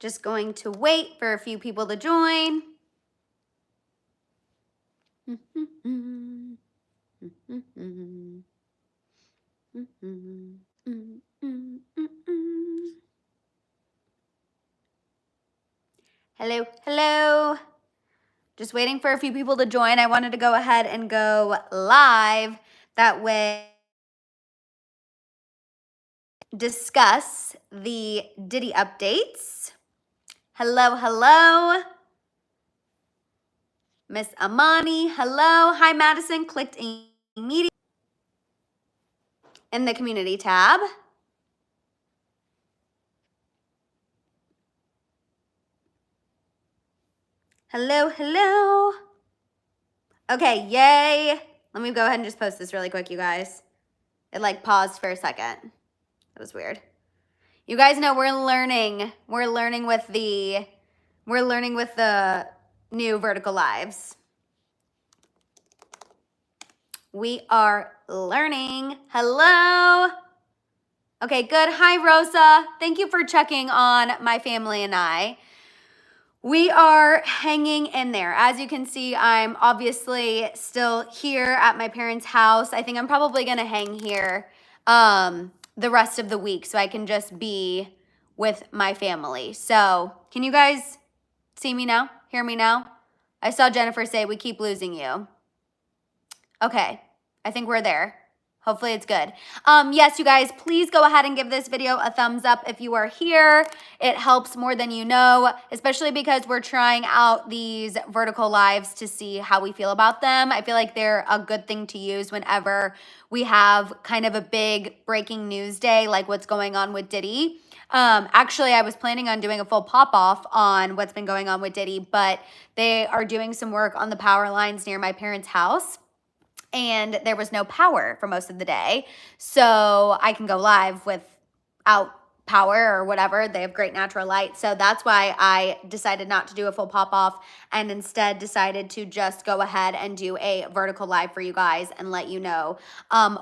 Just going to wait for a few people to join. Hello, hello. Just waiting for a few people to join. I wanted to go ahead and go live. That way, discuss the Diddy updates. Hello, hello. Miss Amani, hello. Hi, Madison. Clicked immediately in the community tab. Hello, hello. Okay, yay. Let me go ahead and just post this really quick, you guys. It like paused for a second. That was weird. You guys know we're learning. We're learning with the new vertical lives. We are learning. Hello. Okay, good. Hi, Rosa. Thank you for checking on my family and I. We are hanging in there. As you can see, I'm obviously still here at my parents' house. I think I'm probably gonna hang here the rest of the week so I can just be with my family. So can you guys see me now? Hear me now? I saw Jennifer say we keep losing you. Okay, I think we're there. Hopefully it's good. Yes, you guys, please go ahead and give this video a thumbs up if you are here. It helps more than you know, especially because we're trying out these vertical lives to see how we feel about them. I feel like they're a good thing to use whenever we have kind of a big breaking news day, like what's going on with Diddy. Actually, I was planning on doing a full pop-off on what's been going on with Diddy, but they are doing some work on the power lines near my parents' house. And there was no power for most of the day. So I can go live without power or whatever. They have great natural light. So that's why I decided not to do a full pop-off and instead decided to just go ahead and do a vertical live for you guys and let you know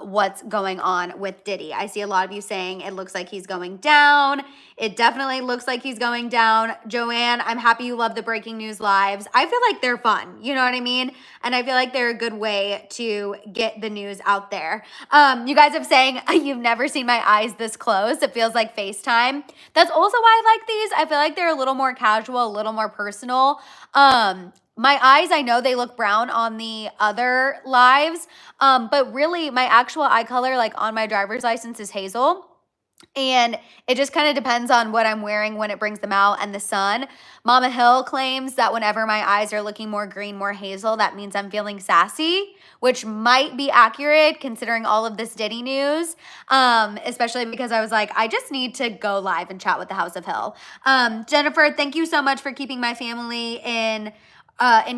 what's going on with Diddy. I see a lot of you saying it looks like he's going down. It definitely looks like he's going down. Joanne, I'm happy you love the breaking news lives. I feel like they're fun, you know what I mean? And I feel like they're a good way to get the news out there. You guys have saying you've never seen my eyes this close. It feels like FaceTime. That's also why I like these. I feel like they're a little more casual, a little more personal. My eyes, I know they look brown on the other lives, but really my actual eye color, like on my driver's license, is hazel. And it just kind of depends on what I'm wearing when it brings them out and the sun. Mama Hill claims that whenever my eyes are looking more green, more hazel, that means I'm feeling sassy, which might be accurate considering all of this Diddy news, especially because I was like, I just need to go live and chat with the House of Hill. Jennifer, thank you so much for keeping my family in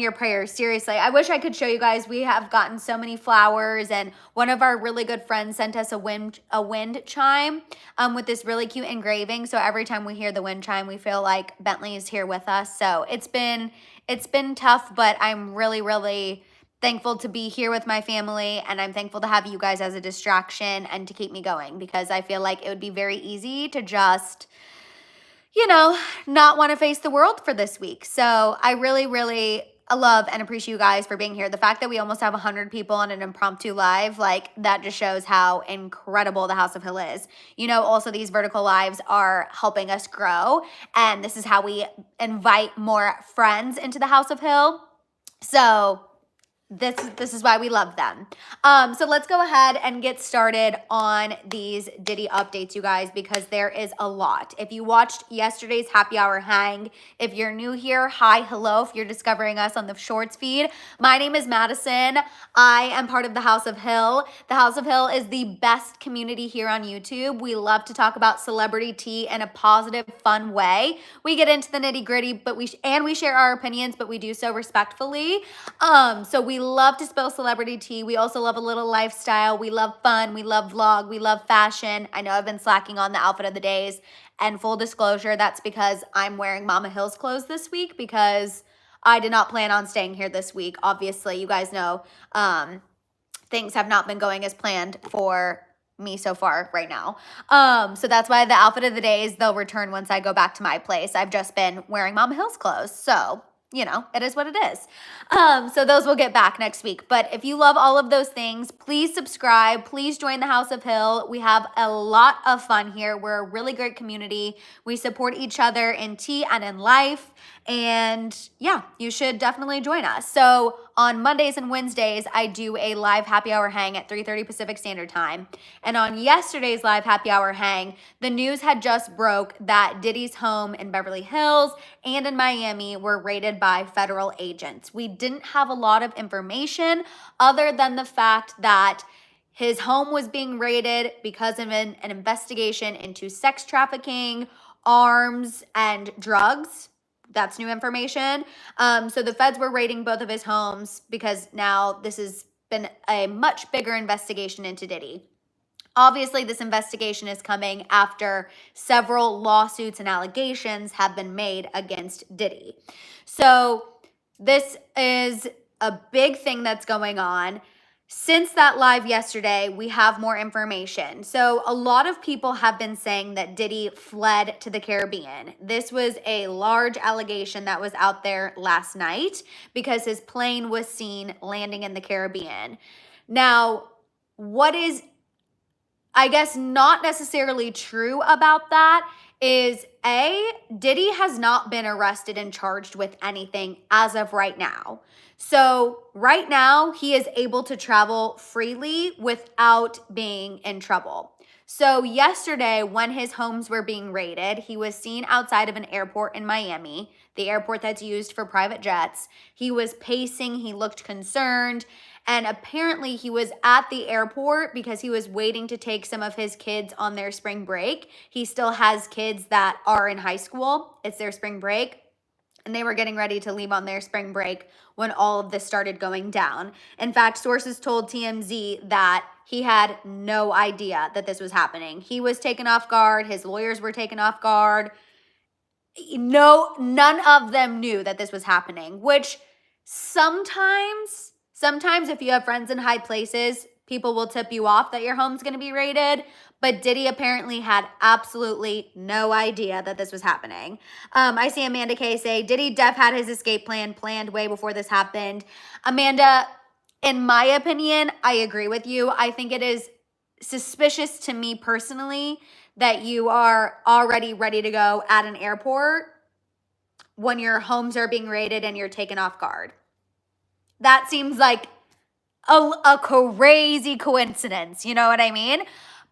your prayers. Seriously, I wish I could show you guys. We have gotten so many flowers, and one of our really good friends sent us a wind chime with this really cute engraving. So every time we hear the wind chime, we feel like Bentley is here with us. So it's been tough, but I'm really thankful to be here with my family, and I'm thankful to have you guys as a distraction and to keep me going, because I feel like it would be very easy to just, you know, not want to face the world for this week. So I really love and appreciate you guys for being here. The fact that we almost have 100 people on an impromptu live, like, that just shows how incredible the House of Hill is. You know, also these vertical lives are helping us grow, and this is how we invite more friends into the House of Hill. So this is why we love them. So let's go ahead and get started on these Diddy updates, you guys, because there is a lot. If you watched yesterday's happy hour hang, if you're new here, hi, hello. If you're discovering us on the shorts feed, my name is Madison. I am part of the House of Hill. The House of Hill is the best community here on YouTube. We love to talk about celebrity tea in a positive, fun way. We get into the nitty gritty, but we share our opinions, but we do so respectfully. So we love to spill celebrity tea. We also love a little lifestyle. We love fun. We love vlog. We love fashion. I know I've been slacking on the outfit of the days, and full disclosure, that's because I'm wearing Mama Hill's clothes this week because I did not plan on staying here this week. Obviously, you guys know things have not been going as planned for me so far right now. So that's why the outfit of the day is they'll return once I go back to my place. I've just been wearing Mama Hill's clothes. So, you know, it is what it is. So those will get back next week. But if you love all of those things, please subscribe. Please join the House of Hill. We have a lot of fun here. We're a really great community. We support each other in tea and in life. And yeah, you should definitely join us. So on Mondays and Wednesdays, I do a live happy hour hang at 3:30 Pacific Standard Time. And on yesterday's live happy hour hang, the news had just broke that Diddy's home in Beverly Hills and in Miami were raided by federal agents. We didn't have a lot of information other than the fact that his home was being raided because of an investigation into sex trafficking, arms, and drugs. That's new information. So the feds were raiding both of his homes because now this has been a much bigger investigation into Diddy. Obviously, this investigation is coming after several lawsuits and allegations have been made against Diddy. So this is a big thing that's going on. Since that live yesterday, we have more information. So a lot of people have been saying that Diddy fled to the Caribbean. This was a large allegation that was out there last night because his plane was seen landing in the Caribbean. Now, what is, I guess, not necessarily true about that is Diddy has not been arrested and charged with anything as of right now. So right now he is able to travel freely without being in trouble. So yesterday when his homes were being raided, he was seen outside of an airport in Miami, the airport that's used for private jets. He was pacing, he looked concerned. And apparently he was at the airport because he was waiting to take some of his kids on their spring break. He still has kids that are in high school. It's their spring break. And they were getting ready to leave on their spring break when all of this started going down. In fact, sources told TMZ that he had no idea that this was happening. He was taken off guard. His lawyers were taken off guard. No, none of them knew that this was happening, which sometimes if you have friends in high places, people will tip you off that your home's going to be raided. But Diddy apparently had absolutely no idea that this was happening. I see Amanda K say, Diddy def had his escape plan planned way before this happened. Amanda, in my opinion, I agree with you. I think it is suspicious to me personally that you are already ready to go at an airport when your homes are being raided and you're taken off guard. That seems like a crazy coincidence, you know what I mean?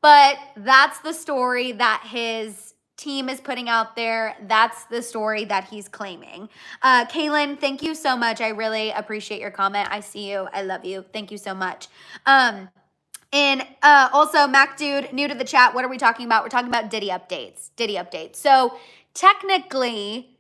But that's the story that his team is putting out there. That's the story that he's claiming. Kaylin, thank you so much. I really appreciate your comment. I see you. I love you. Thank you so much. And also, Mac Dude, new to the chat, what are we talking about? We're talking about Diddy updates. So technically,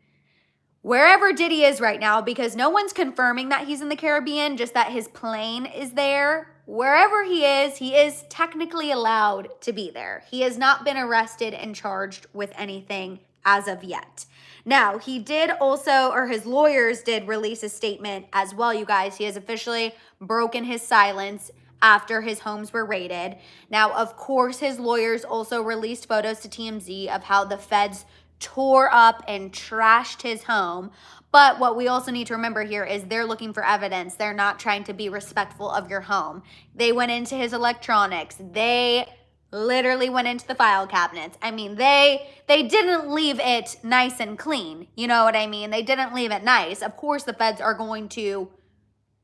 wherever Diddy is right now, because no one's confirming that he's in the Caribbean, just that his plane is there. Wherever he is technically allowed to be there. He has not been arrested and charged with anything as of yet. Now, he did also, or his lawyers did release a statement as well, you guys. He has officially broken his silence after his homes were raided. Now, of course, his lawyers also released photos to TMZ of how the feds tore up and trashed his home. But what we also need to remember here is they're looking for evidence. They're not trying to be respectful of your home. They went into his electronics. They literally went into the file cabinets. I mean, they didn't leave it nice and clean. You know what I mean? They didn't leave it nice. Of course, the feds are going to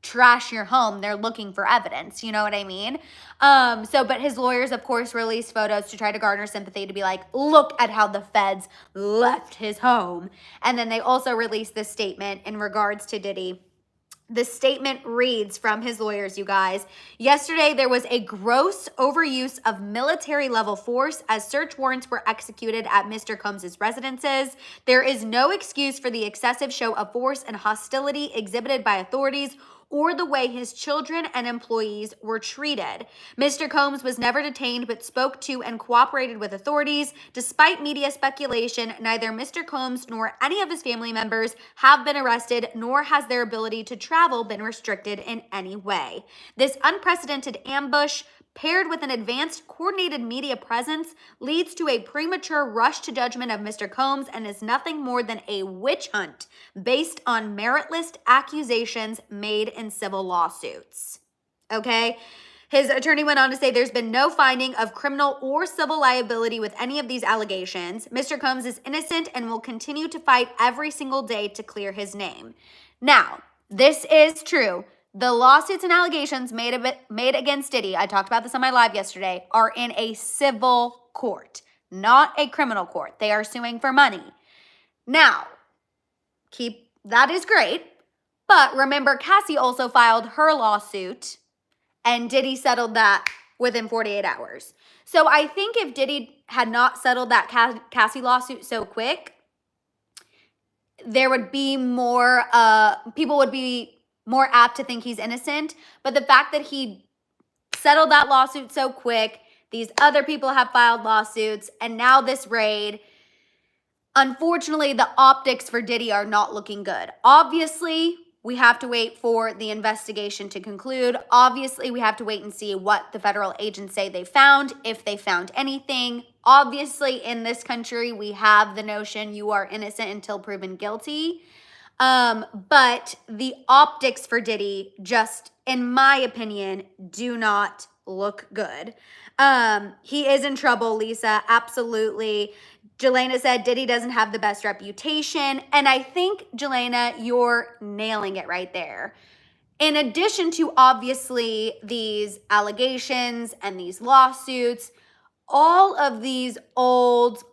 trash your home. They're looking for evidence. You know what I mean? But his lawyers, of course, released photos to try to garner sympathy, to be like, look at how the feds left his home. And then they also released this statement in regards to Diddy. The statement reads from his lawyers, you guys. Yesterday, there was a gross overuse of military level force as search warrants were executed at Mr. Combs' residences. There is no excuse for the excessive show of force and hostility exhibited by authorities or the way his children and employees were treated. Mr. Combs was never detained but spoke to and cooperated with authorities. Despite media speculation, neither Mr. Combs nor any of his family members have been arrested, nor has their ability to travel been restricted in any way. This unprecedented ambush paired with an advanced coordinated media presence, leads to a premature rush to judgment of Mr. Combs and is nothing more than a witch hunt based on meritless accusations made in civil lawsuits. Okay? His attorney went on to say there's been no finding of criminal or civil liability with any of these allegations. Mr. Combs is innocent and will continue to fight every single day to clear his name. Now, this is true. The lawsuits and allegations made against Diddy, I talked about this on my live yesterday, are in a civil court, not a criminal court. They are suing for money. Now, that is great, but remember Cassie also filed her lawsuit and Diddy settled that within 48 hours. So I think if Diddy had not settled that Cassie lawsuit so quick, there would be more, people would be more apt to think he's innocent. But the fact that he settled that lawsuit so quick, these other people have filed lawsuits, and now this raid, unfortunately, the optics for Diddy are not looking good. Obviously, we have to wait for the investigation to conclude. Obviously, we have to wait and see what the federal agents say they found, if they found anything. Obviously, in this country, we have the notion you are innocent until proven guilty. But the optics for Diddy just, in my opinion, do not look good. He is in trouble, Lisa, absolutely. Jelena said Diddy doesn't have the best reputation. And I think, Jelena, you're nailing it right there. In addition to obviously these allegations and these lawsuits, all of these old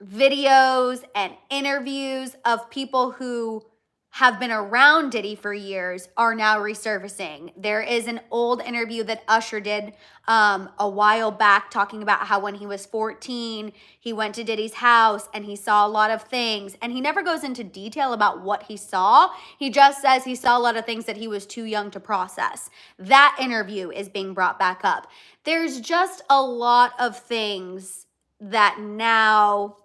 videos and interviews of people who have been around Diddy for years are now resurfacing. There is an old interview that Usher did a while back talking about how when he was 14, he went to Diddy's house and he saw a lot of things. And he never goes into detail about what he saw. He just says he saw a lot of things that he was too young to process. That interview is being brought back up. There's just a lot of things that now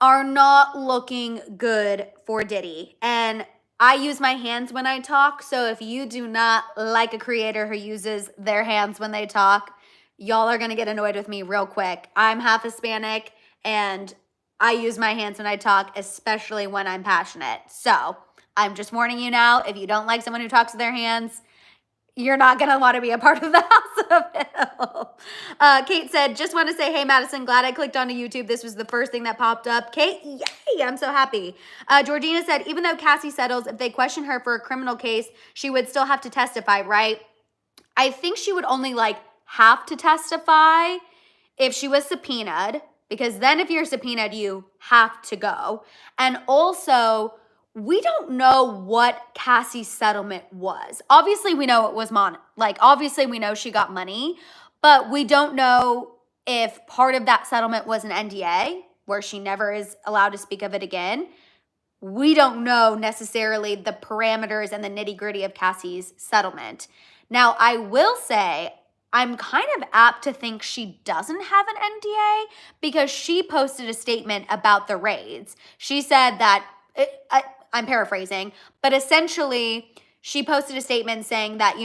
are not looking good for Diddy. And I use my hands when I talk, so if you do not like a creator who uses their hands when they talk, y'all are gonna get annoyed with me real quick. I'm half Hispanic and I use my hands when I talk, especially when I'm passionate. So I'm just warning you now, if you don't like someone who talks with their hands, you're not going to want to be a part of the House of Hill. Kate said, just want to say, hey, Madison, glad I clicked onto YouTube. This was the first thing that popped up. Kate, yay, I'm so happy. Georgina said, even though Cassie settles, if they question her for a criminal case, she would still have to testify, right? I think she would only have to testify if she was subpoenaed, because then if you're subpoenaed, you have to go. And also, we don't know what Cassie's settlement was. Obviously, we know it was obviously we know she got money, but we don't know if part of that settlement was an NDA where she never is allowed to speak of it again. We don't know necessarily the parameters and the nitty-gritty of Cassie's settlement. Now, I will say I'm kind of apt to think she doesn't have an NDA because she posted a statement about the raids. She said that I'm paraphrasing, but essentially she posted a statement saying that,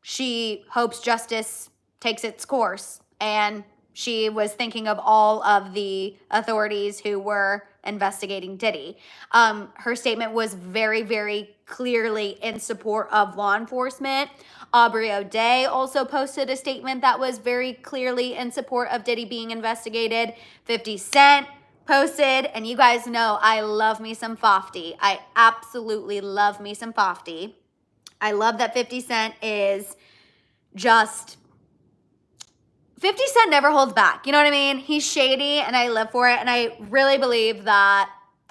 she hopes justice takes its course. And she was thinking of all of the authorities who were investigating Diddy. Her statement was very, very clearly in support of law enforcement. Aubrey O'Day also posted a statement that was very clearly in support of Diddy being investigated. 50 Cent posted, and you guys know I love me some Fofty. I absolutely love me some Fofty. I love that 50 Cent is just 50 Cent never holds back. You know what I mean? He's shady and I live for it. And I really believe that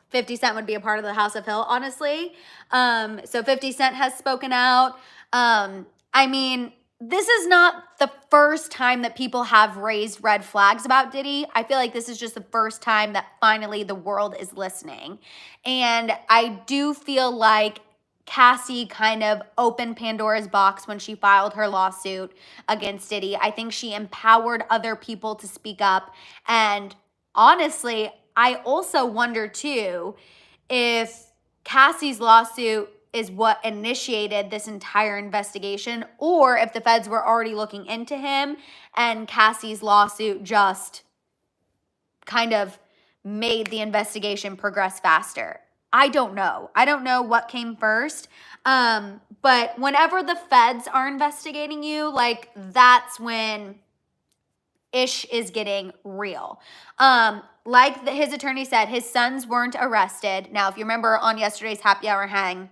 50 Cent would be a part of the House of Hill, honestly. So 50 Cent has spoken out. I mean, this is not the first time that people have raised red flags about Diddy. I feel like this is just the first time that finally the world is listening. And I do feel like Cassie kind of opened Pandora's box when she filed her lawsuit against Diddy. I think she empowered other people to speak up. And honestly, I also wonder too if Cassie's lawsuit is what initiated this entire investigation, or if the feds were already looking into him and Cassie's lawsuit just kind of made the investigation progress faster. I don't know. I don't know what came first. But whenever the feds are investigating you, like, that's when ish is getting real. Like his attorney said, his sons weren't arrested. Now, if you remember on yesterday's happy hour hang,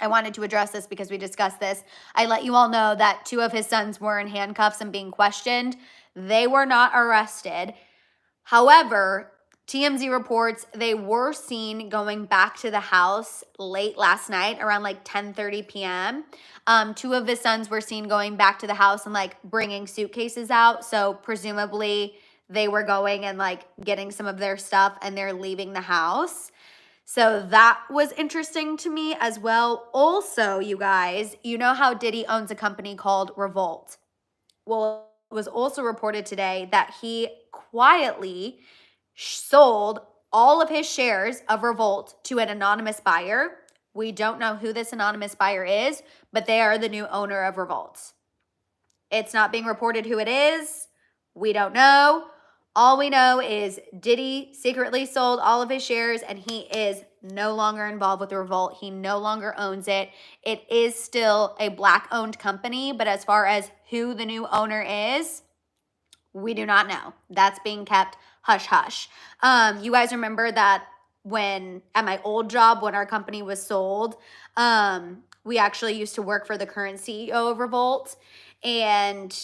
I wanted to address this because we discussed this. I let you all know that 2 of his sons were in handcuffs and being questioned. They were not arrested. However, TMZ reports they were seen going back to the house late last night around like 10:30 p.m. 2 of his sons were seen going back to the house and like bringing suitcases out. So presumably they were going and like getting some of their stuff and they're leaving the house. So that was interesting to me as well. Also, you guys, you know how Diddy owns a company called Revolt? Well, it was also reported today that he quietly sold all of his shares of Revolt to an anonymous buyer. We don't know who this anonymous buyer is, but they are the new owner of Revolt. It's not being reported who it is. We don't know. All we know is Diddy secretly sold all of his shares and he is no longer involved with Revolt. He no longer owns it. It is still a Black-owned company, but as far as who the new owner is, we do not know. That's being kept hush-hush. You guys remember that when, at my old job, when our company was sold, we actually used to work for the current CEO of Revolt, and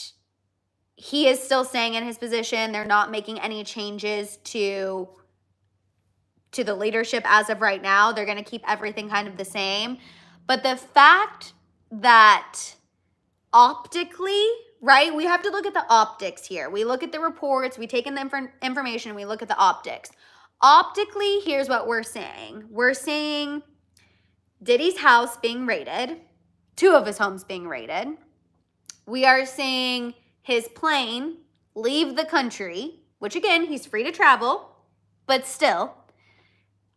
he is still staying in his position. They're not making any changes to the leadership as of right now. They're going to keep everything kind of the same. But the fact that optically, right, we have to look at the optics here. We look at the reports, we take in the information, we look at the optics. Optically, here's what we're saying. We're saying Diddy's house being raided, 2 of his homes being raided. We are seeing his plane leave the country, which again, he's free to travel, but still,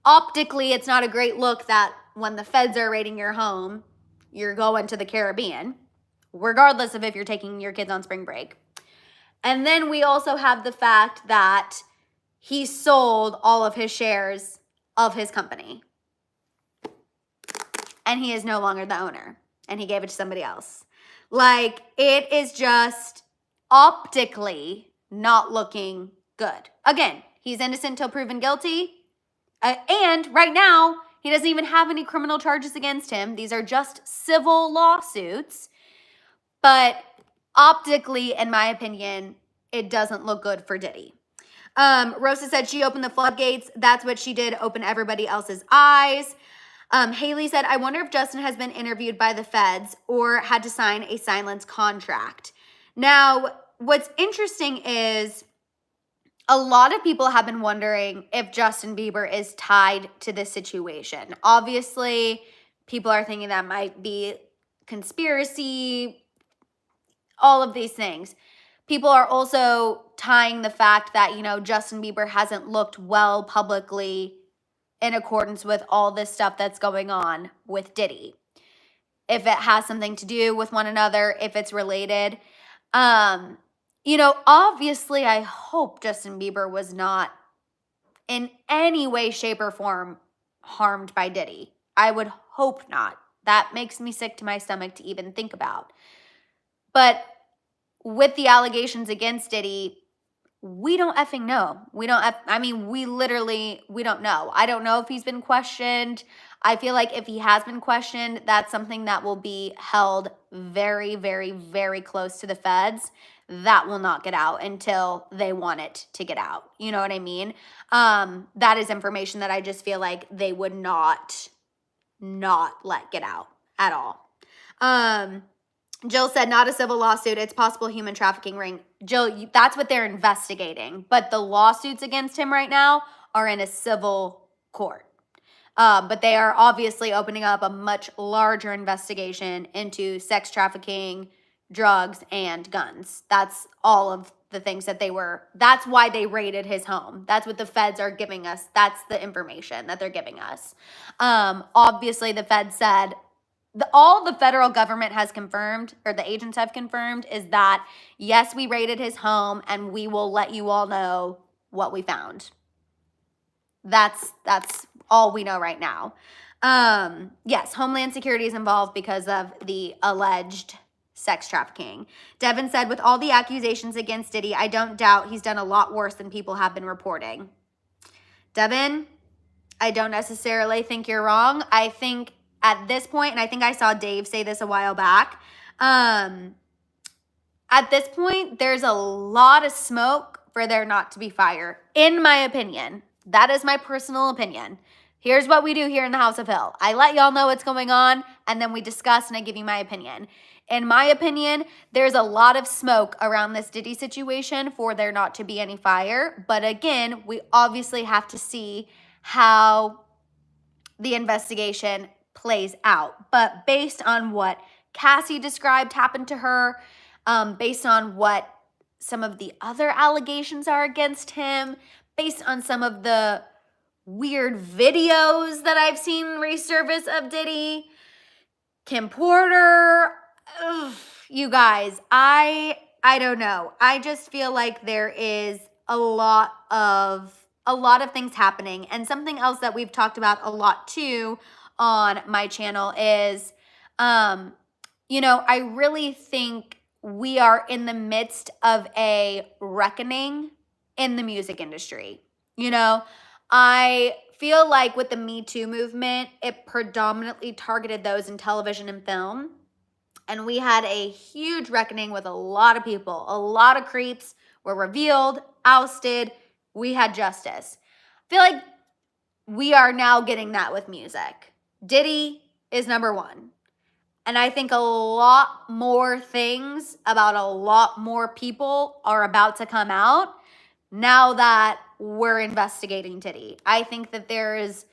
optically, it's not a great look that when the feds are raiding your home, you're going to the Caribbean, regardless of if you're taking your kids on spring break. And then we also have the fact that he sold all of his shares of his company. And he is no longer the owner. And he gave it to somebody else. Like, it is just optically not looking good. Again, he's innocent till proven guilty. And right now, he doesn't even have any criminal charges against him. These are just civil lawsuits. But optically, in my opinion, it doesn't look good for Diddy. Rosa said she opened the floodgates. That's what she did, open everybody else's eyes. Haley said, I wonder if Justin has been interviewed by the feds or had to sign a silence contract. Now, what's interesting is a lot of people have been wondering if Justin Bieber is tied to this situation. Obviously, people are thinking that might be conspiracy, all of these things. People are also tying the fact that, you know, Justin Bieber hasn't looked well publicly in accordance with all this stuff that's going on with Diddy. If it has something to do with one another, if it's related. You know, obviously, I hope Justin Bieber was not in any way, shape, or form harmed by Diddy. I would hope not. That makes me sick to my stomach to even think about. But with the allegations against Diddy, we don't effing know. We don't know. I don't know if he's been questioned. I feel like if he has been questioned, that's something that will be held very, very, very close to the feds. That will not get out until they want it to get out. You know what I mean? That is information that I just feel like they would not let get out at all. Jill said, not a civil lawsuit. It's possible human trafficking ring. Jill, that's what they're investigating. But the lawsuits against him right now are in a civil court. But they are obviously opening up a much larger investigation into sex trafficking, drugs, and guns. That's all of the things that that's why they raided his home. That's what the feds are giving us. That's the information that they're giving us. Obviously, the feds said all the federal government has confirmed, or the agents have confirmed, is that yes, we raided his home and we will let you all know what we found. That's all we know right now. Yes, Homeland Security is involved because of the alleged sex trafficking. Devin said, with all the accusations against Diddy, I don't doubt he's done a lot worse than people have been reporting. Devin, I don't necessarily think you're wrong. I think at this point, and I think I saw Dave say this a while back, at this point, there's a lot of smoke for there not to be fire, in my opinion. That is my personal opinion. Here's what we do here in the House of Hill. I let y'all know what's going on, and then we discuss, and I give you my opinion. In my opinion, there's a lot of smoke around this Diddy situation for there not to be any fire. But again, we obviously have to see how the investigation plays out. But based on what Cassie described happened to her, based on what some of the other allegations are against him, based on some of the weird videos that I've seen resurface of Diddy, Kim Porter, you guys, I don't know. I just feel like there is a lot of things happening. And something else that we've talked about a lot too on my channel is, I really think we are in the midst of a reckoning in the music industry. I feel like with the Me Too movement, it predominantly targeted those in television and film. And we had a huge reckoning with a lot of people. A lot of creeps were revealed, ousted. We had justice. I feel like we are now getting that with music. Diddy is number one. And I think a lot more things about a lot more people are about to come out now that we're investigating Diddy. I think that there is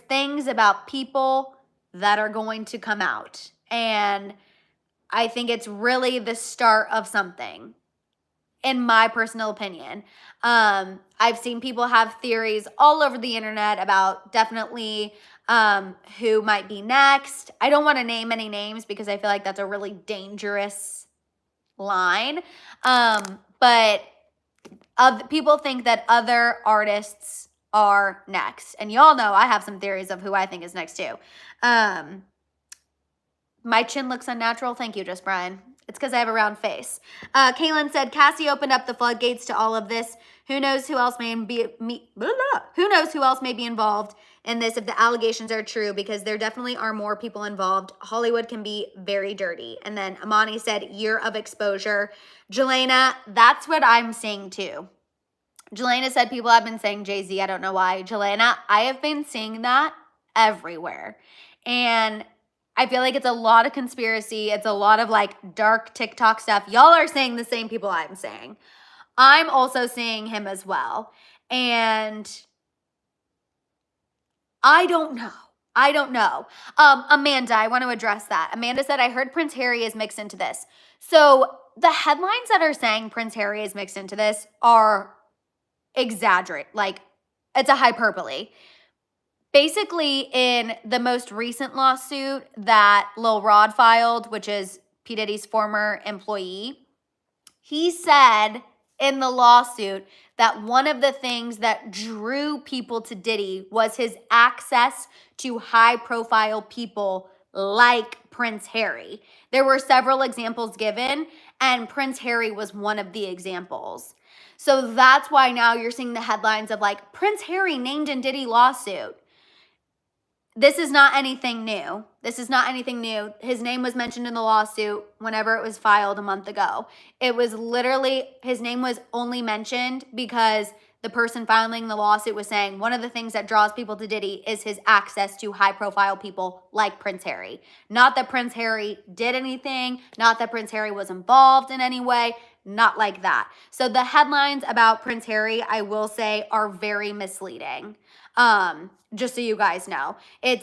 things about people that are going to come out. And I think it's really the start of something, in my personal opinion. I've seen people have theories all over the internet about definitely who might be next. I don't want to name any names because I feel like that's a really dangerous line. But people think that other artists are next. And y'all know I have some theories of who I think is next too. My chin looks unnatural. Thank you, Just Brian. It's because I have a round face. Kaylin said, Cassie opened up the floodgates to all of this. Who knows who else may be involved in this if the allegations are true, because there definitely are more people involved. Hollywood can be very dirty. And then Amani said, year of exposure. Jelena, that's what I'm seeing too. Jelena said people have been saying Jay-Z. I don't know why. Jelena, I have been seeing that everywhere. And I feel like it's a lot of conspiracy. It's a lot of like dark TikTok stuff. Y'all are saying the same people I'm saying. I'm also seeing him as well. And I don't know. Amanda, I want to address that. Amanda said, I heard Prince Harry is mixed into this. So the headlines that are saying Prince Harry is mixed into this are exaggerate. Like, it's a hyperbole. Basically, in the most recent lawsuit that Lil Rod filed, which is P. Diddy's former employee, he said in the lawsuit that one of the things that drew people to Diddy was his access to high-profile people like Prince Harry. There were several examples given, and Prince Harry was one of the examples. So that's why now you're seeing the headlines of like, Prince Harry named in Diddy lawsuit. This is not anything new. His name was mentioned in the lawsuit whenever it was filed a month ago. It was literally, his name was only mentioned because the person filing the lawsuit was saying one of the things that draws people to Diddy is his access to high-profile people like Prince Harry. Not that Prince Harry did anything, not that Prince Harry was involved in any way, not like that. So the headlines about Prince Harry, I will say, are very misleading. Just so you guys know. We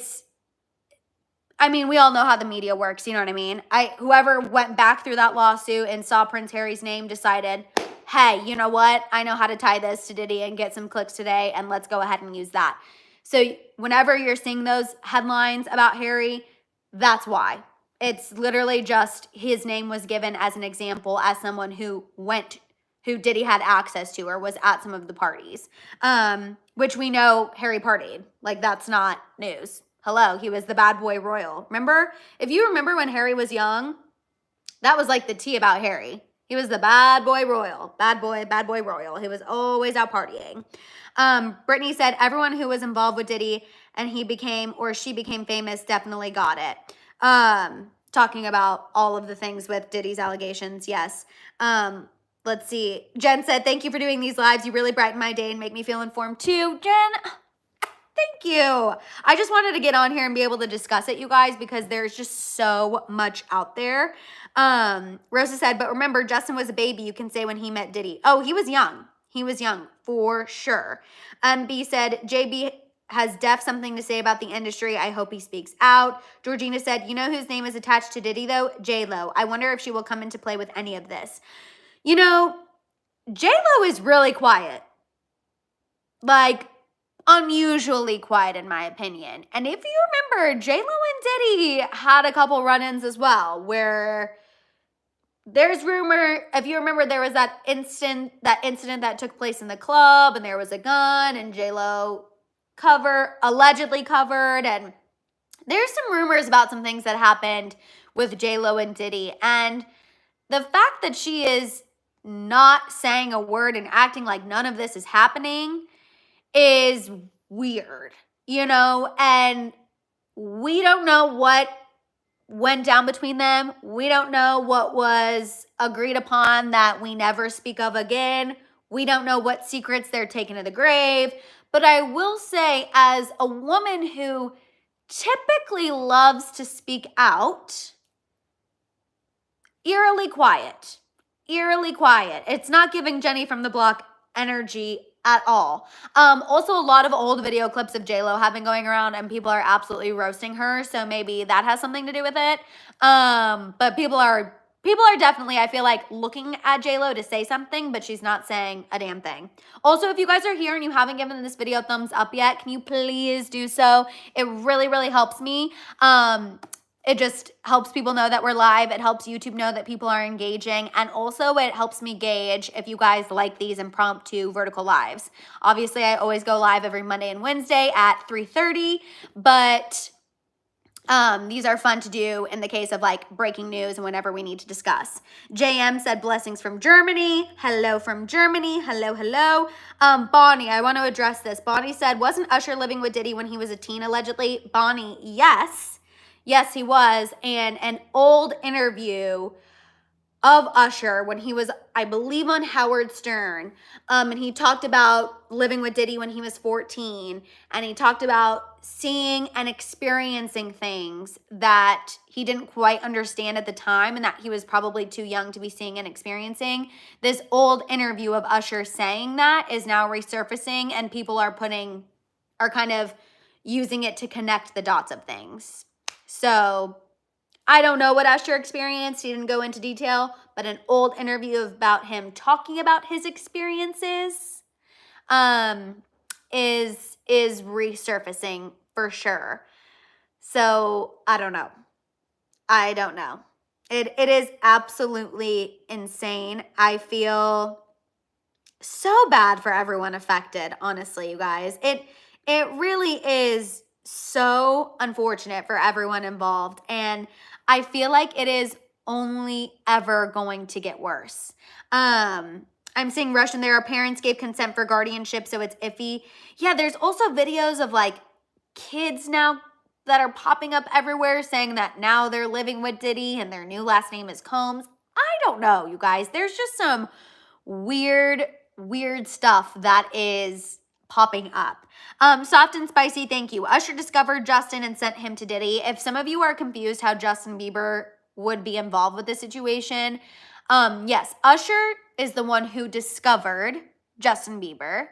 all know how the media works, you know what I mean? Whoever went back through that lawsuit and saw Prince Harry's name decided, hey, you know what? I know how to tie this to Diddy and get some clicks today, and let's go ahead and use that. So whenever you're seeing those headlines about Harry, That's why. It's literally just his name was given as an example as someone who Diddy had access to or was at some of the parties. Which we know Harry partied. Like, that's not news. Hello, he was the bad boy royal. Remember? If you remember when Harry was young, that was like the tea about Harry. He was the bad boy royal. Bad boy royal. He was always out partying. Brittany said everyone who was involved with Diddy and he became or she became famous definitely got it. Talking about all of the things with Diddy's allegations, yes. Let's see. Jen said, thank you for doing these lives. You really brighten my day and make me feel informed too. Jen, thank you. I just wanted to get on here and be able to discuss it, you guys, because there's just so much out there. Rosa said, but remember, Justin was a baby. You can say when he met Diddy. Oh, he was young. He was young for sure. B said, JB has def something to say about the industry. I hope he speaks out. Georgina said, you know whose name is attached to Diddy though? JLo. I wonder if she will come into play with any of this. You know, JLo is really quiet. Like, unusually quiet in my opinion. And if you remember, JLo and Diddy had a couple run-ins as well where there's rumor, if you remember, there was that incident that took place in the club and there was a gun and JLo allegedly covered, and there's some rumors about some things that happened with JLo and Diddy, and the fact that she is not saying a word and acting like none of this is happening is weird, you know, and we don't know what went down between them. We don't know what was agreed upon that we never speak of again. We don't know what secrets they're taking to the grave. But I will say, as a woman who typically loves to speak out, eerily quiet. It's not giving Jenny from the block energy at all. Also, a lot of old video clips of JLo have been going around and people are absolutely roasting her. So maybe that has something to do with it. But people are definitely, I feel like, looking at JLo to say something, but she's not saying a damn thing. Also, if you guys are here and you haven't given this video a thumbs up yet, can you please do so? It really, really helps me. It just helps people know that we're live. It helps YouTube know that people are engaging. And also it helps me gauge if you guys like these impromptu vertical lives. Obviously, I always go live every Monday and Wednesday at 3:30. But these are fun to do in the case of like breaking news and whenever we need to discuss. JM said blessings from Germany. Hello from Germany. Hello. Bonnie, I want to address this. Bonnie said, wasn't Usher living with Diddy when he was a teen allegedly? Bonnie, yes. Yes, he was. And an old interview of Usher when he was, I believe, on Howard Stern. And he talked about living with Diddy when he was 14. And he talked about seeing and experiencing things that he didn't quite understand at the time and that he was probably too young to be seeing and experiencing. This old interview of Usher saying that is now resurfacing, and people are kind of using it to connect the dots of things. So I don't know what Usher experienced. He didn't go into detail, but an old interview about him talking about his experiences is resurfacing for sure. So I don't know. It is absolutely insane. I feel so bad for everyone affected, honestly, you guys. It really is so unfortunate for everyone involved, and I feel like it is only ever going to get worse. I'm seeing Russian there. Our parents gave consent for guardianship, so it's iffy. Yeah, there's also videos of like kids now that are popping up everywhere saying that now they're living with Diddy and their new last name is Combs. I don't know, you guys. There's just some weird stuff that is popping up. Soft and spicy, thank you. Usher discovered Justin and sent him to Diddy. If some of you are confused how Justin Bieber would be involved with this situation, yes, Usher is the one who discovered Justin Bieber.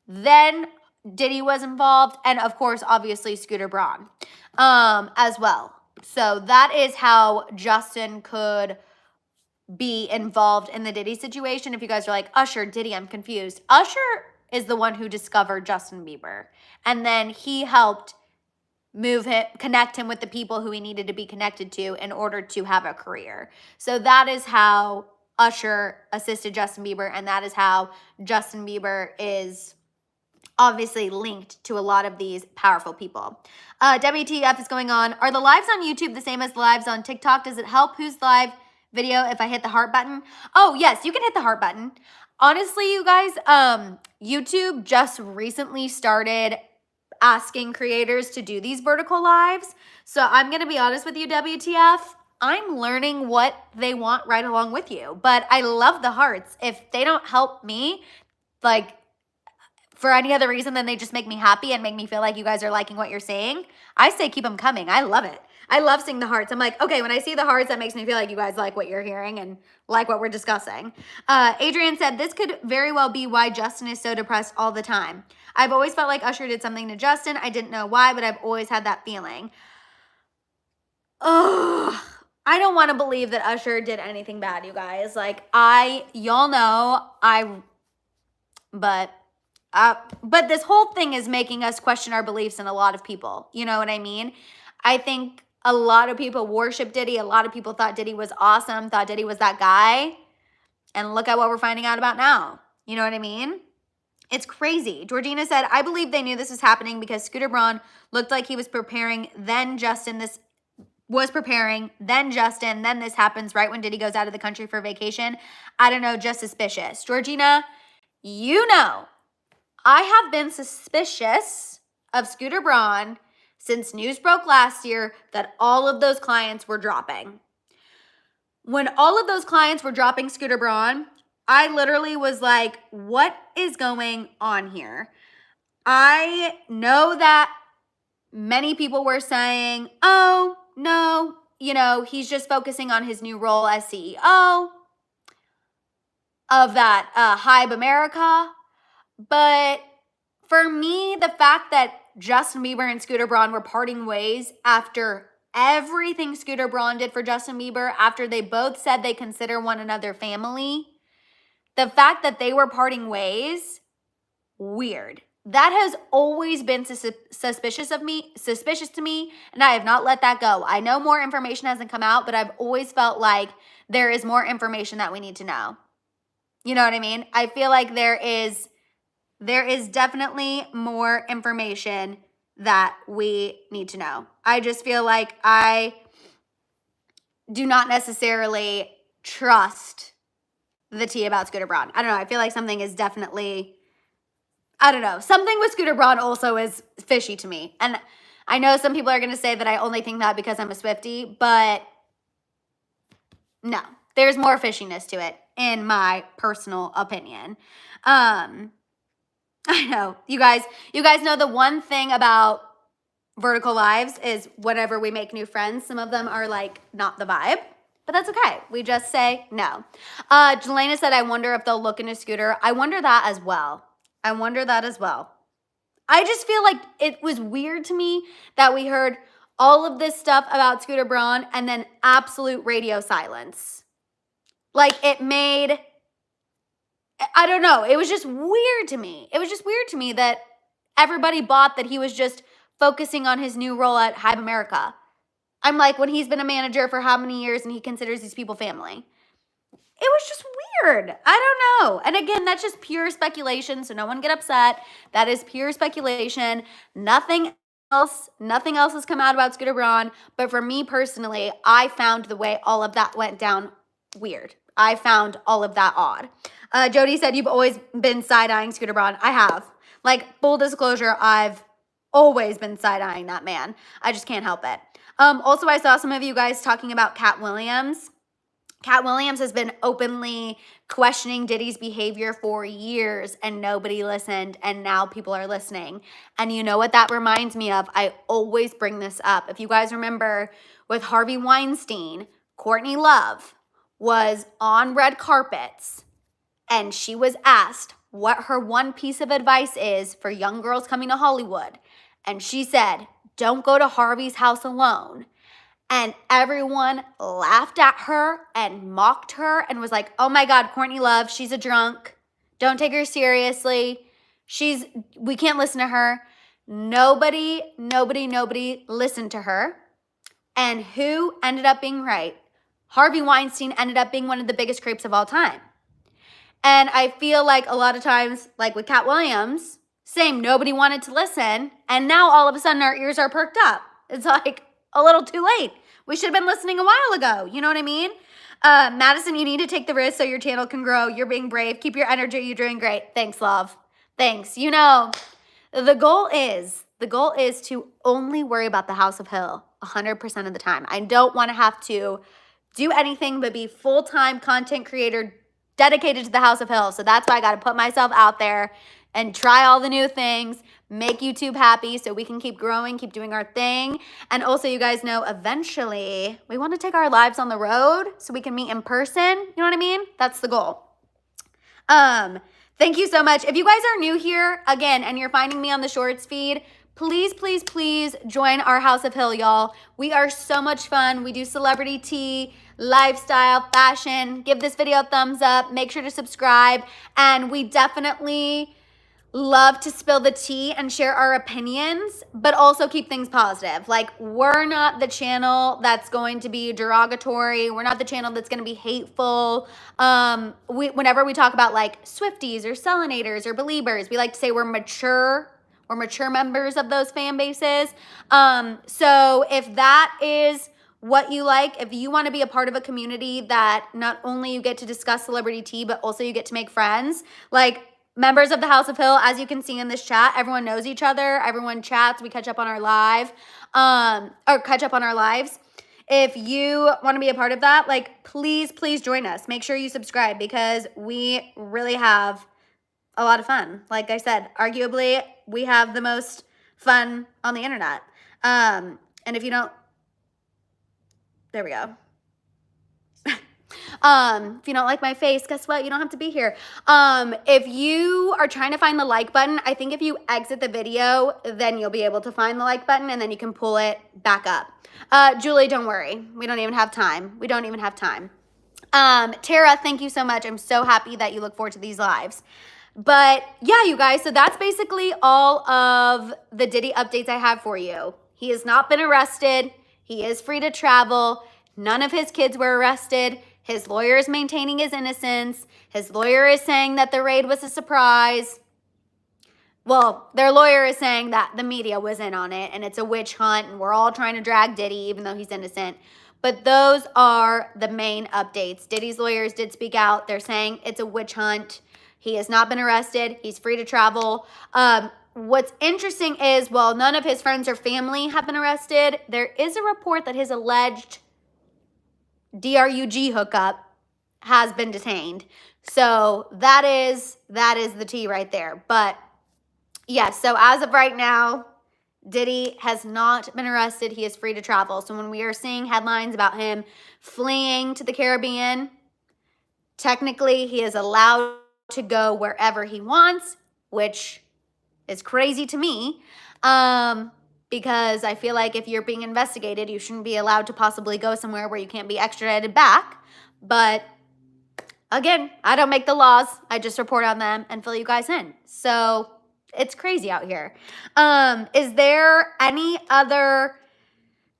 Then Diddy was involved, and of course, obviously, Scooter Braun as well. So that is how Justin could be involved in the Diddy situation. If you guys are like, Usher, Diddy, I'm confused. Usher is the one who discovered Justin Bieber. And then he helped connect him with the people who he needed to be connected to in order to have a career. So that is how Usher assisted Justin Bieber, and that is how Justin Bieber is obviously linked to a lot of these powerful people. WTF is going on. Are the lives on YouTube the same as the lives on TikTok? Does it help who's live video if I hit the heart button? Oh, yes, you can hit the heart button. Honestly, you guys, YouTube just recently started asking creators to do these vertical lives. So I'm going to be honest with you, WTF. I'm learning what they want right along with you. But I love the hearts. If they don't help me, like, for any other reason than they just make me happy and make me feel like you guys are liking what you're saying, I say keep them coming. I love it. I love seeing the hearts. I'm like, okay, when I see the hearts, that makes me feel like you guys like what you're hearing and like what we're discussing. Adrian said, this could very well be why Justin is so depressed all the time. I've always felt like Usher did something to Justin. I didn't know why, but I've always had that feeling. Ugh. I don't want to believe that Usher did anything bad, you guys. Like, y'all know, but this whole thing is making us question our beliefs in a lot of people. You know what I mean? I think a lot of people worship Diddy. A lot of people thought Diddy was awesome, thought Diddy was that guy. And look at what we're finding out about now. You know what I mean? It's crazy. Georgina said, I believe they knew this was happening because Scooter Braun looked like he was preparing, then Justin, then this happens right when Diddy goes out of the country for vacation. I don't know, just suspicious. Georgina, you know, I have been suspicious of Scooter Braun since news broke last year that all of those clients were dropping. When all of those clients were dropping Scooter Braun, I literally was like, what is going on here? I know that many people were saying, oh, no, you know, he's just focusing on his new role as CEO of that Hybe America. But for me, the fact that Justin Bieber and Scooter Braun were parting ways after everything Scooter Braun did for Justin Bieber, after they both said they consider one another family, the fact that they were parting ways, weird. That has always been suspicious to me, and I have not let that go. I know more information hasn't come out, but I've always felt like there is more information that we need to know. You know what I mean? I feel like there is definitely more information that we need to know. I just feel like I do not necessarily trust the tea about Scooter Braun. I don't know. I feel like something is definitely, I don't know. Something with Scooter Braun also is fishy to me. And I know some people are going to say that I only think that because I'm a Swiftie, but no, there's more fishiness to it in my personal opinion. I know. You guys know the one thing about vertical lives is whenever we make new friends, some of them are like not the vibe, but that's okay. We just say no. Jelena said, I wonder if they'll look into Scooter. I wonder that as well. I just feel like it was weird to me that we heard all of this stuff about Scooter Braun and then absolute radio silence. Like it made, I don't know. It was just weird to me. It was just weird to me that everybody bought that he was just focusing on his new role at Hybe America. I'm like, when he's been a manager for how many years and he considers these people family? It was just weird. I don't know. And again, that's just pure speculation, so no one get upset. That is pure speculation. Nothing else has come out about Scooter Braun. But for me personally, I found the way all of that went down weird. I found all of that odd. Jody said, you've always been side-eyeing Scooter Braun. I have. Like, full disclosure, I've always been side-eyeing that man. I just can't help it. Also, I saw some of you guys talking about Cat Williams. Cat Williams has been openly questioning Diddy's behavior for years and nobody listened, and now people are listening. And you know what that reminds me of? I always bring this up. If you guys remember with Harvey Weinstein, Courtney Love was on red carpets and she was asked what her one piece of advice is for young girls coming to Hollywood. And she said, don't go to Harvey's house alone. And everyone laughed at her and mocked her and was like, oh my God, Courtney Love, she's a drunk. Don't take her seriously. We can't listen to her. Nobody listened to her. And who ended up being right? Harvey Weinstein ended up being one of the biggest creeps of all time. And I feel like a lot of times, like with Cat Williams, same, nobody wanted to listen. And now all of a sudden our ears are perked up. It's like a little too late. We should have been listening a while ago. You know what I mean? Madison, you need to take the risk so your channel can grow. You're being brave. Keep your energy. You're doing great. Thanks, love. Thanks. You know, the goal is to only worry about the House of Hill 100% of the time. I don't want to have to do anything but be full-time content creator dedicated to the House of Hill. So that's why I got to put myself out there and try all the new things, make YouTube happy so we can keep growing, keep doing our thing. And also, you guys know, eventually we want to take our lives on the road so we can meet in person. You know what I mean? That's the goal. Thank you so much. If you guys are new here, again, and you're finding me on the Shorts feed, please, please, please join our House of Hill, y'all. We are so much fun. We do celebrity tea, lifestyle, fashion. Give this video a thumbs up. Make sure to subscribe. And we definitely love to spill the tea and share our opinions, but also keep things positive. Like, we're not the channel that's going to be derogatory. We're not the channel that's going to be hateful. Whenever we talk about like Swifties or Selenators or Beliebers, we like to say we're mature members of those fan bases. So if that is what you like, if you want to be a part of a community that not only you get to discuss celebrity tea, but also you get to make friends, like members of the House of Hill, as you can see in this chat, everyone knows each other. Everyone chats. We catch up on our lives. If you want to be a part of that, like, please, please join us. Make sure you subscribe because we really have a lot of fun. Like I said, arguably, we have the most fun on the internet. And if you don't, there we go. If you don't like my face, guess what? You don't have to be here. If you are trying to find the like button, I think if you exit the video, then you'll be able to find the like button and then you can pull it back up. Julie, don't worry. We don't even have time. Tara, thank you so much. I'm so happy that you look forward to these lives. But yeah, you guys, so that's basically all of the Diddy updates I have for you. He has not been arrested. He is free to travel. None of his kids were arrested. His lawyer is maintaining his innocence. His lawyer is saying that the raid was a surprise. Well, their lawyer is saying that the media was in on it and it's a witch hunt and we're all trying to drag Diddy even though he's innocent. But those are the main updates. Diddy's lawyers did speak out. They're saying it's a witch hunt. He has not been arrested. He's free to travel. What's interesting is, while none of his friends or family have been arrested, there is a report that his alleged DRUG hookup has been detained. So that is the tea right there. But yes, so as of right now, Diddy has not been arrested. He is free to travel. So when we are seeing headlines about him fleeing to the Caribbean, technically he is allowed to go wherever he wants, which is crazy to me. Because I feel like if you're being investigated, you shouldn't be allowed to possibly go somewhere where you can't be extradited back. But again, I don't make the laws. I just report on them and fill you guys in. So it's crazy out here. Is there any other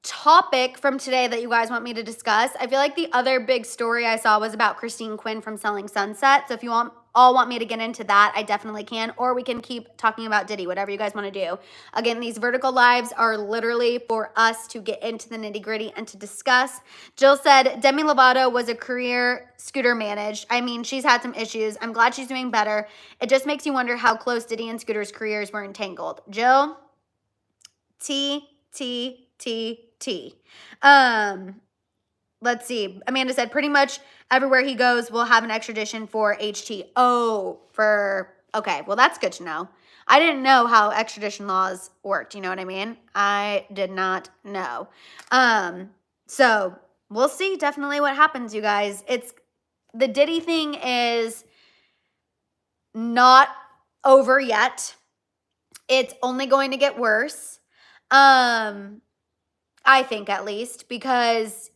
topic from today that you guys want me to discuss? I feel like the other big story I saw was about Christine Quinn from Selling Sunset. So if you all want me to get into that, I definitely can. Or we can keep talking about Diddy, whatever you guys want to do. Again, these vertical lives are literally for us to get into the nitty gritty and to discuss. Jill said Demi Lovato was a career Scooter managed. I mean, she's had some issues. I'm glad she's doing better. It just makes you wonder how close Diddy and Scooter's careers were entangled. Jill, T. Let's see. Amanda said pretty much everywhere he goes will have an extradition for HT. Okay, well, that's good to know. I didn't know how extradition laws worked. You know what I mean? I did not know. So we'll see definitely what happens, you guys. The Diddy thing is not over yet. It's only going to get worse. I think, at least, because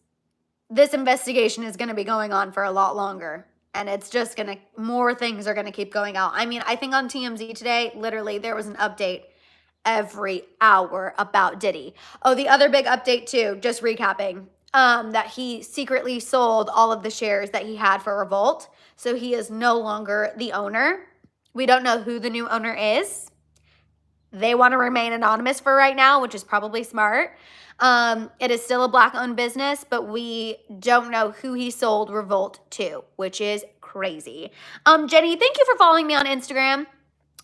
this investigation is going to be going on for a lot longer. And it's just going to, more things are going to keep going out. I mean, I think on TMZ today, literally, there was an update. every hour about Diddy. Oh, the other big update too, just recapping, that he secretly sold all of the shares that he had for Revolt. So he is no longer the owner. We don't know who the new owner is. They want to remain anonymous for right now, which is probably smart. It is still a Black-owned business, but we don't know who he sold Revolt to, which is crazy. Jenny, thank you for following me on Instagram.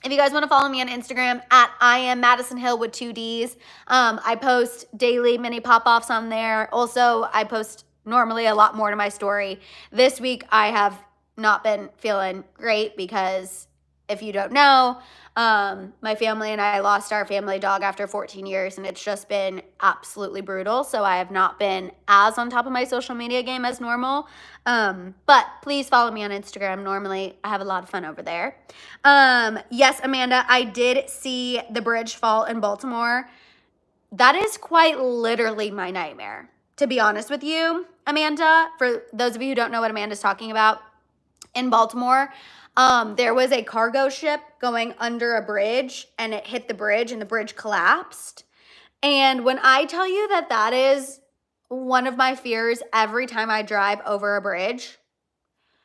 If you guys want to follow me on Instagram, at I am Madison Hill with 2 Ds. I post daily mini pop-offs on there. Also, I post normally a lot more to my story. This week, I have not been feeling great because if you don't know, my family and I lost our family dog after 14 years, and it's just been absolutely brutal. So I have not been as on top of my social media game as normal. But please follow me on Instagram. Normally, I have a lot of fun over there. Yes, Amanda, I did see the bridge fall in Baltimore. That is quite literally my nightmare, to be honest with you, Amanda. For those of you who don't know what Amanda's talking about, in Baltimore, there was a cargo ship going under a bridge, and it hit the bridge, and the bridge collapsed. And when I tell you that that is one of my fears every time I drive over a bridge.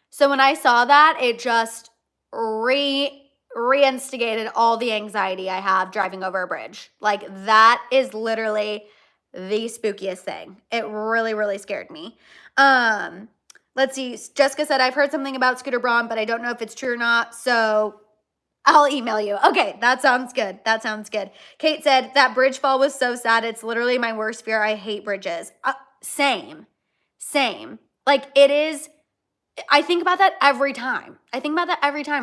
So when I saw that, it just reinstigated all the anxiety I have driving over a bridge. Like, that is literally the spookiest thing. It really, really scared me. Let's see. Jessica said, I've heard something about Scooter Braun, but I don't know if it's true or not. So I'll email you. Okay, that sounds good. That sounds good. Kate said, that bridge fall was so sad. It's literally my worst fear. I hate bridges. Same. Like, it is. I think about that every time.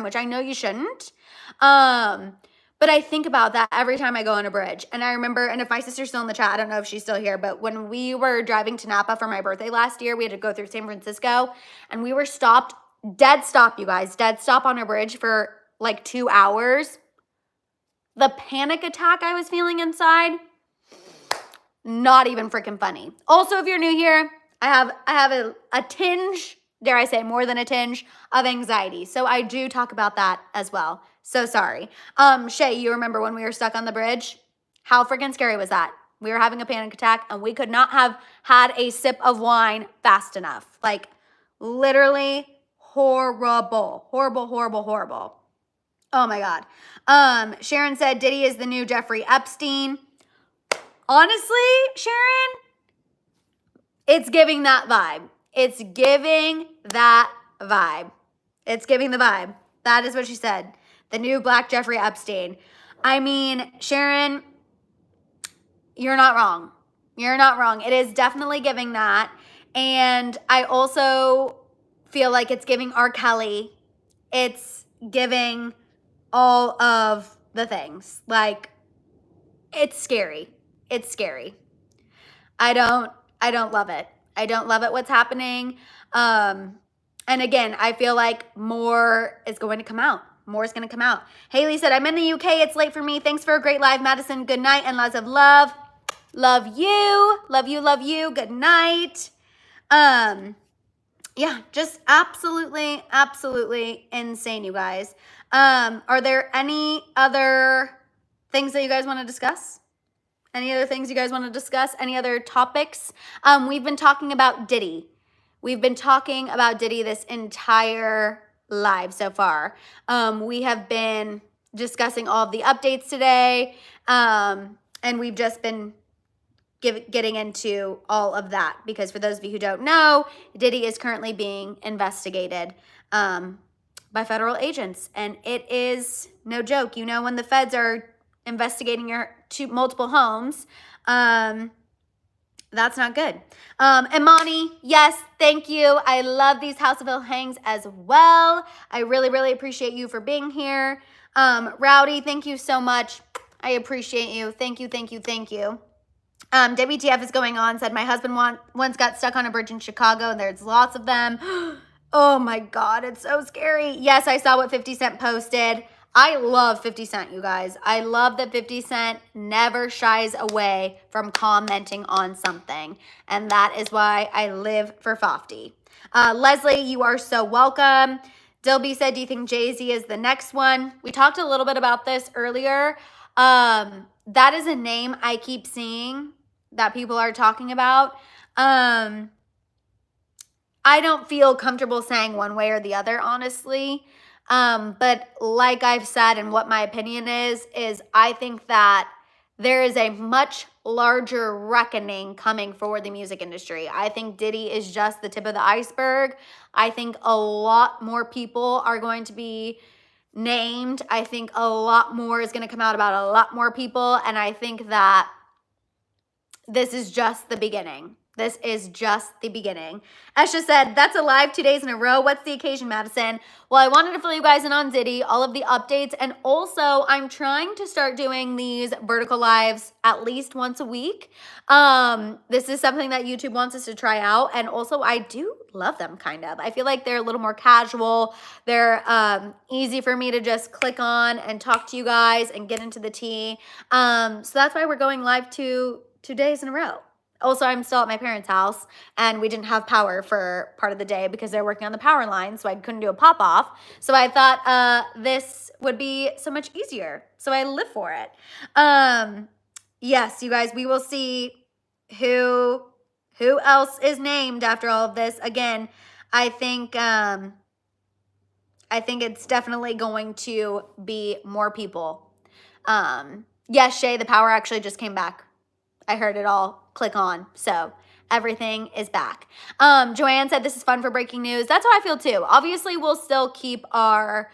Which I know you shouldn't. But I think about that every time I go on a bridge. And I remember, and if my sister's still in the chat, I don't know if she's still here, but when we were driving to Napa for my birthday last year, we had to go through San Francisco, and we were stopped, dead stop, you guys, dead stop on a bridge for like 2 hours. The panic attack I was feeling inside, not even freaking funny. Also, if you're new here, I have a tinge, dare I say more than a tinge, of anxiety. So I do talk about that as well. So sorry. Shay, you remember when we were stuck on the bridge? How freaking scary was that? We were having a panic attack, and we could not have had a sip of wine fast enough. Like, literally horrible. Oh my God. Sharon said Diddy is the new Jeffrey Epstein. Honestly, Sharon, it's giving that vibe. It's giving the vibe. That is what she said. The new Black Jeffrey Epstein. I mean, Sharon, you're not wrong. It is definitely giving that. And I also feel like it's giving R. Kelly. It's giving all of the things. Like, it's scary. I don't love it. I don't love it what's happening. And again, I feel like more is going to come out. Haley said, I'm in the UK. It's late for me. Thanks for a great live, Madison. Good night and lots of love. Love you. Good night. Yeah, just absolutely insane, you guys. Are there any other things that you guys want to discuss? Any other topics? We've been talking about Diddy. This entire live so far. We have been discussing all of the updates today, and we've just been getting into all of that because for those of you who don't know, Diddy is currently being investigated by federal agents, and it is no joke. You know, when the feds are investigating your multiple homes, that's not good. Imani, yes, thank you. I love these House of Hill hangs as well. I really appreciate you for being here. Rowdy, thank you so much. I appreciate you. Thank you. WTF is going on, said my husband once got stuck on a bridge in Chicago, and there's lots of them. Oh my God, it's so scary. Yes, I saw what 50 Cent posted. I love 50 Cent, you guys. I love that 50 Cent never shies away from commenting on something. And that is why I live for Fofty. Leslie, you are so welcome. Dilby said, do you think Jay-Z is the next one? We talked a little bit about this earlier. That is a name I keep seeing that people are talking about. I don't feel comfortable saying one way or the other, honestly. But like I've said, and what my opinion is I think that there is a much larger reckoning coming for the music industry. I think Diddy is just the tip of the iceberg. I think a lot more people are going to be named. I think a lot more is going to come out about a lot more people. And I think that this is just the beginning. This is just the beginning. Esha said, that's a live 2 days in a row. What's the occasion, Madison? Well, I wanted to fill you guys in on Diddy, all of the updates. And also, I'm trying to start doing these vertical lives at least once a week. This is something that YouTube wants us to try out. And also, I do love them, kind of. I feel like they're a little more casual. They're easy for me to just click on and talk to you guys and get into the tea. So that's why we're going live 2 days in a row. Also, I'm still at my parents' house, and we didn't have power for part of the day because they're working on the power line, so I couldn't do a pop-off. So I thought this would be so much easier, so I live for it. Yes, you guys, we will see who else is named after all of this. Again, I think it's definitely going to be more people. Yes, Shay, the power actually just came back. I heard it all click on. So everything is back. Joanne said this is fun for breaking news. That's how I feel too. Obviously, we'll still keep our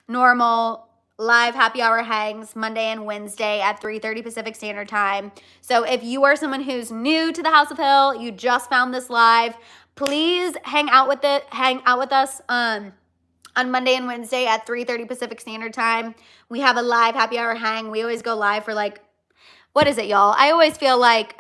normal live happy hour hangs Monday and Wednesday at 3:30 Pacific Standard Time. So if you are someone who's new to the House of Hill, you just found this live, please hang out with us on Monday and Wednesday at 3:30 Pacific Standard Time. We have a live happy hour hang. We always go live for like, what is it, y'all? I always feel like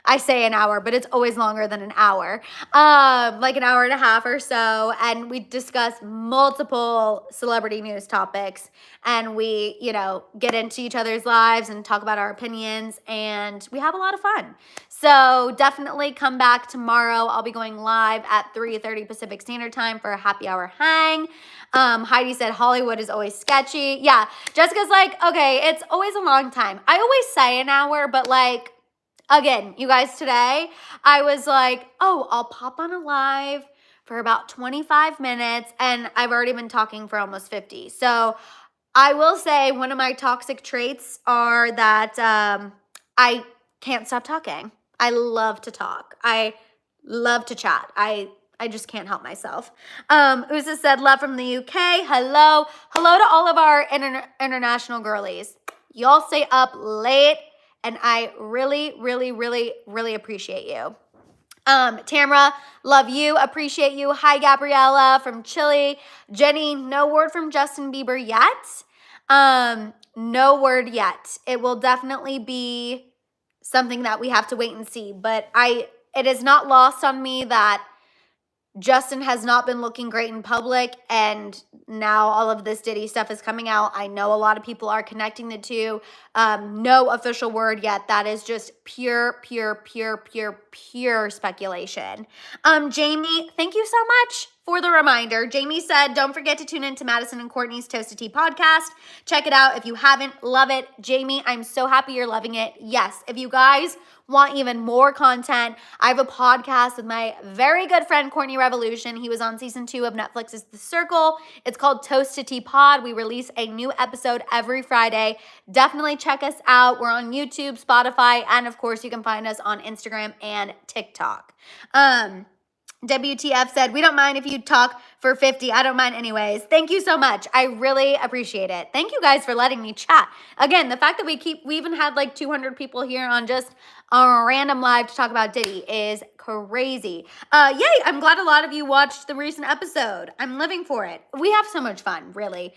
I say an hour, but it's always longer than an hour. Like an hour and a half or so. And we discuss multiple celebrity news topics. And we, get into each other's lives and talk about our opinions. And we have a lot of fun. So definitely come back tomorrow. I'll be going live at 3:30 Pacific Standard Time for a happy hour hang. Heidi said Hollywood is always sketchy. Yeah, Jessica's like, okay, it's always a long time. I always say an hour, but like, again, you guys, today, I was like, oh, I'll pop on a live for about 25 minutes, and I've already been talking for almost 50. So I will say one of my toxic traits are that I can't stop talking. I love to talk. I love to chat. I just can't help myself. Uza said, love from the UK. Hello. Hello to all of our international girlies. Y'all stay up late, and I really, really, really, really appreciate you. Tamara, love you, appreciate you. Hi, Gabriella from Chile. Jenny, no word from Justin Bieber yet. No word yet. It will definitely be something that we have to wait and see. But it is not lost on me that Justin has not been looking great in public, and now all of this Diddy stuff is coming out. I know a lot of people are connecting the two. No official word yet. That is just pure speculation. Jamie, thank you so much for the reminder. Jamie said, don't forget to tune in to Madison and Courtney's Toasted Tea podcast. Check it out if you haven't. Love it. Jamie, I'm so happy you're loving it. Yes, if you guys want even more content, I have a podcast with my very good friend Courtney Revolution. He was on season 2 of Netflix's The Circle. It's called Toasted Tea Pod. We release a new episode every Friday. Definitely check us out. We're on YouTube, Spotify, and of course you can find us on Instagram and TikTok. WTF said, we don't mind if you talk for 50. I don't mind anyways. Thank you so much. I really appreciate it. Thank you guys for letting me chat. Again, the fact that we even had like 200 people here on just a random live to talk about Diddy is crazy. Yay, I'm glad a lot of you watched the recent episode. I'm living for it. We have so much fun, really.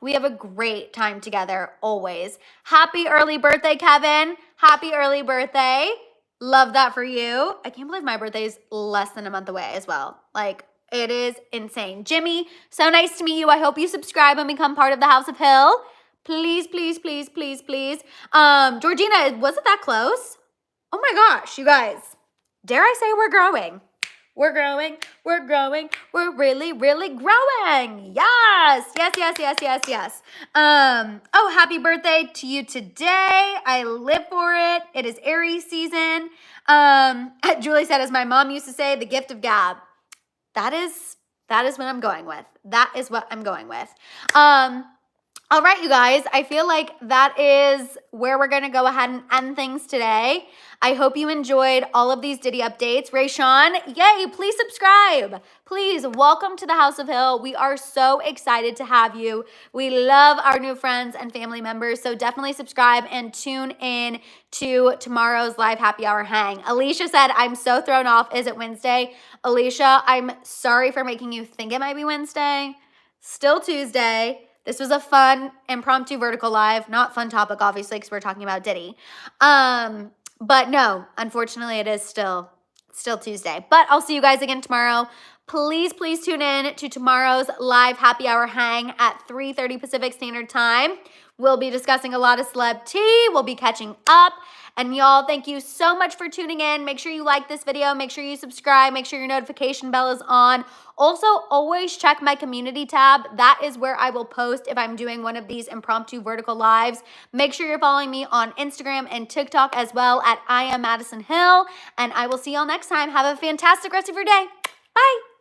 We have a great time together always. Happy early birthday, Kevin. Happy early birthday. Love that for you. I can't believe my birthday is less than a month away as well. Like, it is insane. Jimmy, so nice to meet you. I hope you subscribe and become part of the House of Hill. Please, please, please, please, please. Georgina, was it that close? Oh my gosh, you guys. Dare I say we're growing? We're growing, we're growing, we're really, really growing. Yes, yes, yes, yes, yes, yes. Oh, happy birthday to you today. I live for it. It is Aries season. Julie said, as my mom used to say, the gift of gab. That is what I'm going with. That is what I'm going with. All right, you guys, I feel like that is where we're going to go ahead and end things today. I hope you enjoyed all of these Diddy updates. Rayshawn, yay, please subscribe. Please, welcome to the House of Hill. We are so excited to have you. We love our new friends and family members, so definitely subscribe and tune in to tomorrow's live happy hour hang. Alicia said, I'm so thrown off. Is it Wednesday? Alicia, I'm sorry for making you think it might be Wednesday. Still Tuesday. This was a fun impromptu vertical live, not fun topic, obviously, because we're talking about Diddy. But no, unfortunately, it is still Tuesday. But I'll see you guys again tomorrow. Please, please tune in to tomorrow's live happy hour hang at 3:30 Pacific Standard Time. We'll be discussing a lot of celeb tea. We'll be catching up. And y'all, thank you so much for tuning in. Make sure you like this video. Make sure you subscribe. Make sure your notification bell is on. Also, always check my community tab. That is where I will post if I'm doing one of these impromptu vertical lives. Make sure you're following me on Instagram and TikTok as well at I am Madison Hill. And I will see y'all next time. Have a fantastic rest of your day. Bye.